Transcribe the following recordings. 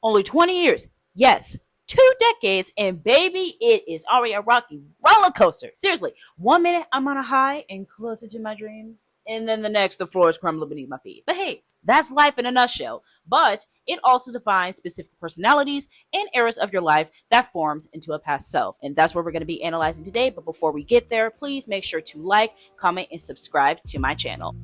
Only 20 years. Yes. 2 decades, and baby, it is already a rocky roller coaster. Seriously, 1 minute I'm on a high and closer to my dreams, and then the next, the floor is crumbling beneath my feet. But hey, that's life in a nutshell. But it also defines specific personalities and eras of your life that forms into a past self. And that's what we're going to be analyzing today. But before we get there, please make sure to like, comment, and subscribe to my channel.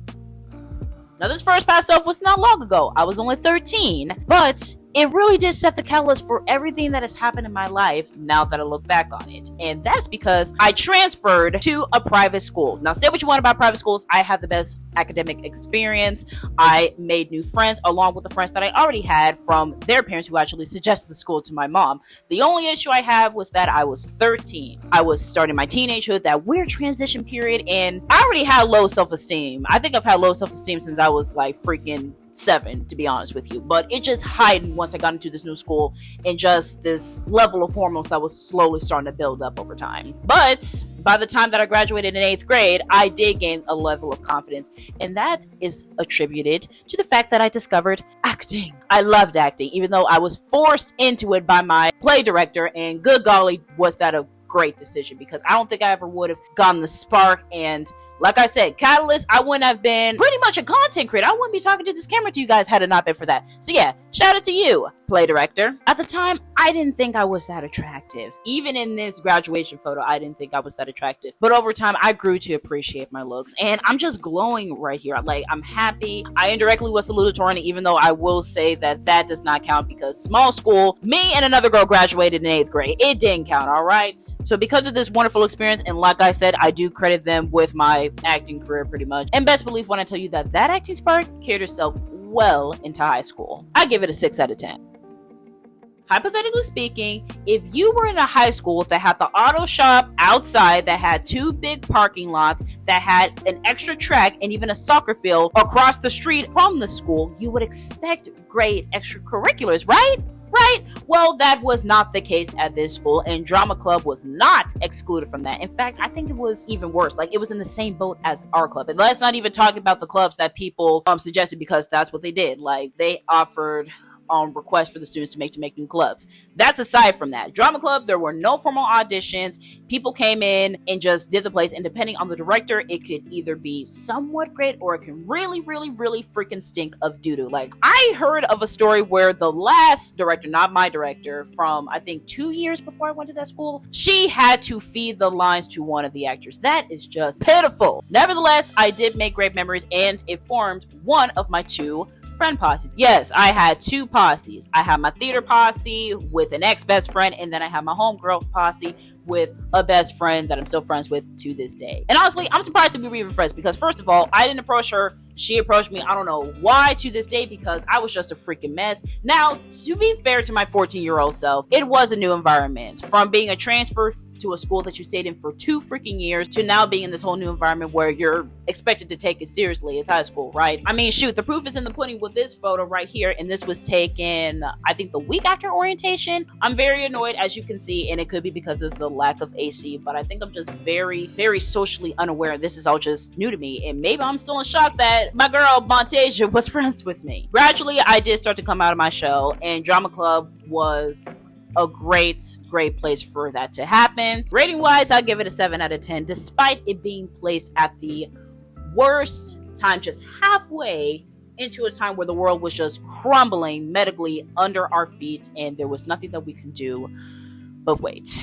Now, this first past self was not long ago. I was only 13, but it really did set the catalyst for everything that has happened in my life now that I look back on it. And that's because I transferred to a private school. Now, say what you want about private schools. I had the best academic experience. I made new friends along with the friends that I already had from their parents who actually suggested the school to my mom. The only issue I have was that I was 13. I was starting my teenagehood, that weird transition period, and I already had low self-esteem. I think I've had low self-esteem since I was like freaking 7, to be honest with you, but it just heightened once I got into this new school and just this level of hormones that was slowly starting to build up over time. But by the time that I graduated in 8th grade, I did gain a level of confidence, and that is attributed to the fact that I discovered acting. I loved acting, even though I was forced into it by my play director, and good golly, was that a great decision, because I don't think I ever would have gotten the spark. And like I said, catalyst, I wouldn't have been pretty much a content creator. I wouldn't be talking to this camera to you guys had it not been for that. So yeah, shout out to you, play director. At the time, I didn't think I was that attractive. Even in this graduation photo, I didn't think I was that attractive. But over time, I grew to appreciate my looks, and I'm just glowing right here. Like, I'm happy. I indirectly was salutatorian, even though I will say that that does not count, because small school, me and another girl graduated in 8th grade. It didn't count, all right? So because of this wonderful experience, and like I said, I do credit them with my acting career pretty much. And best believe when I tell you that that acting spark carried herself well into high school. I give it a 6 out of 10. Hypothetically speaking, if you were in a high school that had the auto shop outside, that had 2 big parking lots, that had an extra track and even a soccer field across the street from the school, you would expect great extracurriculars, right? Right? Well, that was not the case at this school, and drama club was not excluded from that. In fact, I think it was even worse. Like, it was in the same boat as our club. And let's not even talk about the clubs that people suggested, because that's what they did. Like, they offered requests for the students to make new clubs. That's aside from that. Drama club, there were no formal auditions. People came in and just did the plays, and depending on the director, it could either be somewhat great or it can really, really, really freaking stink of doo-doo. Like, I heard of a story where the last director, not my director, from I think 2 years before I went to that school, she had to feed the lines to one of the actors. That is just pitiful. Nevertheless, I did make great memories, and it formed one of my 2 friend posses. Yes, I had 2 posses. I had my theater posse with an ex-best friend, and then I had my homegirl posse with a best friend that I'm still friends with to this day. And honestly, I'm surprised that we were even friends, because first of all, I didn't approach her. She approached me. I don't know why to this day, because I was just a freaking mess. Now, to be fair to my 14-year-old self, it was a new environment. From being a transfer to a school that you stayed in for 2 freaking years to now being in this whole new environment where you're expected to take it seriously as high school, right? I mean, shoot, the proof is in the pudding with this photo right here, and this was taken, I think, the week after orientation. I'm very annoyed, as you can see, and it could be because of the lack of AC, but I think I'm just very, very socially unaware. This is all just new to me, and maybe I'm still in shock that my girl Montasia was friends with me. Gradually, I did start to come out of my shell, and drama club was a great place for that to happen. Rating wise, I'll give it a 7 out of 10, despite it being placed at the worst time, just halfway into a time where the world was just crumbling medically under our feet, and there was nothing that we can do. But wait,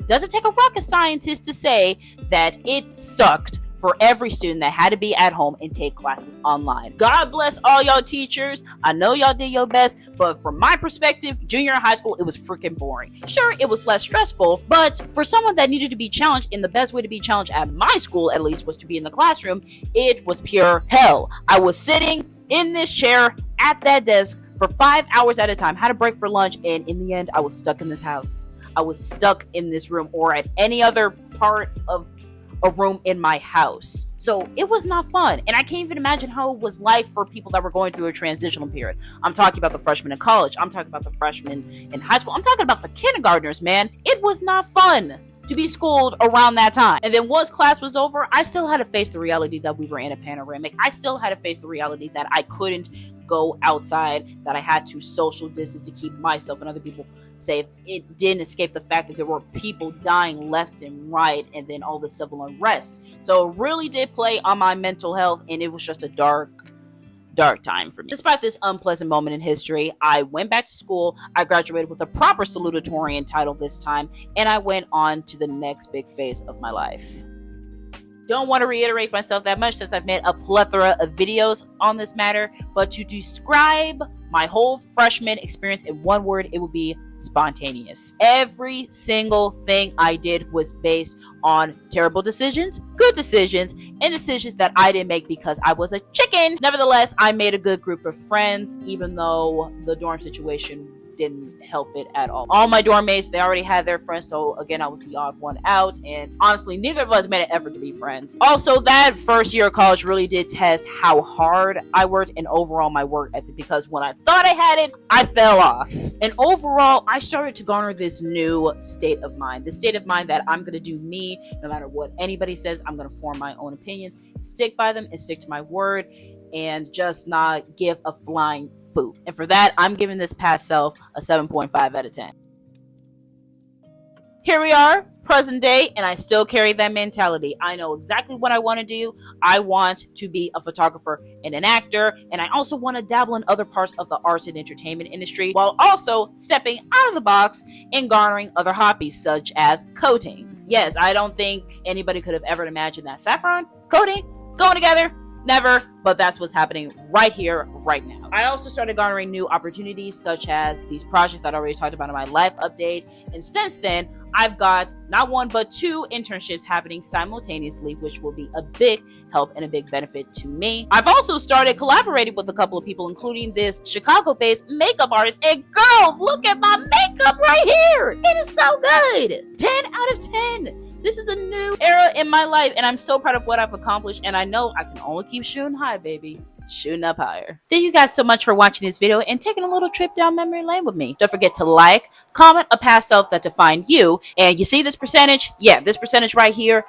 does it take a rocket scientist to say that it sucked for every student that had to be at home and take classes online? God bless all y'all teachers. I know y'all did your best, but from my perspective, junior high school, it was freaking boring. Sure, it was less stressful, but for someone that needed to be challenged, and the best way to be challenged at my school, at least, was to be in the classroom, it was pure hell. I was sitting in this chair at that desk for 5 hours at a time, had a break for lunch, and in the end, I was stuck in this house. I was stuck in this room or at any other part of a room in my house. So it was not fun. And I can't even imagine how it was like for people that were going through a transitional period. I'm talking about the freshmen in college. I'm talking about the freshmen in high school. I'm talking about the kindergartners, man. It was not fun. to be schooled around that time. And then once class was over, I still had to face the reality that we were in a panoramic. I still had to face the reality that I couldn't go outside, that I had to social distance to keep myself and other people safe. It didn't escape the fact that there were people dying left and right, and then all the civil unrest. So it really did play on my mental health, and it was just a dark time for me. Despite this unpleasant moment in history, I went back to school. I graduated with a proper salutatorian title this time, and I went on to the next big phase of my life. Don't want to reiterate myself that much since I've made a plethora of videos on this matter, but to describe my whole freshman experience in one word, it would be spontaneous. Every single thing I did was based on terrible decisions, good decisions, and decisions that I didn't make because I was a chicken. Nevertheless, I made a good group of friends, even though the dorm situation didn't help it at all. All my dorm mates, they already had their friends, so again, I was the odd one out, and honestly, neither of us made an effort to be friends. Also, that first year of college really did test how hard I worked and overall my work ethic, because when I thought I had it, I fell off. And overall, I started to garner this new state of mind, that I'm gonna do me, no matter what anybody says. I'm gonna form my own opinions, stick by them, and stick to my word, and just not give a flying foot. And for that, I'm giving this past self a 7.5 out of 10. Here we are, present day, and I still carry that mentality. I know exactly what I want to do. I want to be a photographer and an actor, and I also want to dabble in other parts of the arts and entertainment industry, while also stepping out of the box and garnering other hobbies, such as coding. Yes, I don't think anybody could have ever imagined that Saffron, coding, going together. Never, but that's what's happening right here, right now. I also started garnering new opportunities, such as these projects that I already talked about in my life update. And since then, I've got not one, but 2 internships happening simultaneously, which will be a big help and a big benefit to me. I've also started collaborating with a couple of people, including this Chicago-based makeup artist. And girl, look at my makeup right here. It is so good. 10 out of 10. This is a new era in my life, and I'm so proud of what I've accomplished, and I know I can only keep shooting high, baby. Shooting up higher. Thank you guys so much for watching this video and taking a little trip down memory lane with me. Don't forget to like, comment a past self that defined you, and you see this percentage? Yeah, this percentage right here.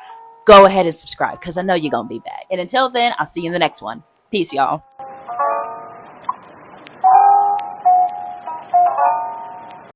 Go ahead and subscribe, because I know you're going to be back. And until then, I'll see you in the next one. Peace, y'all.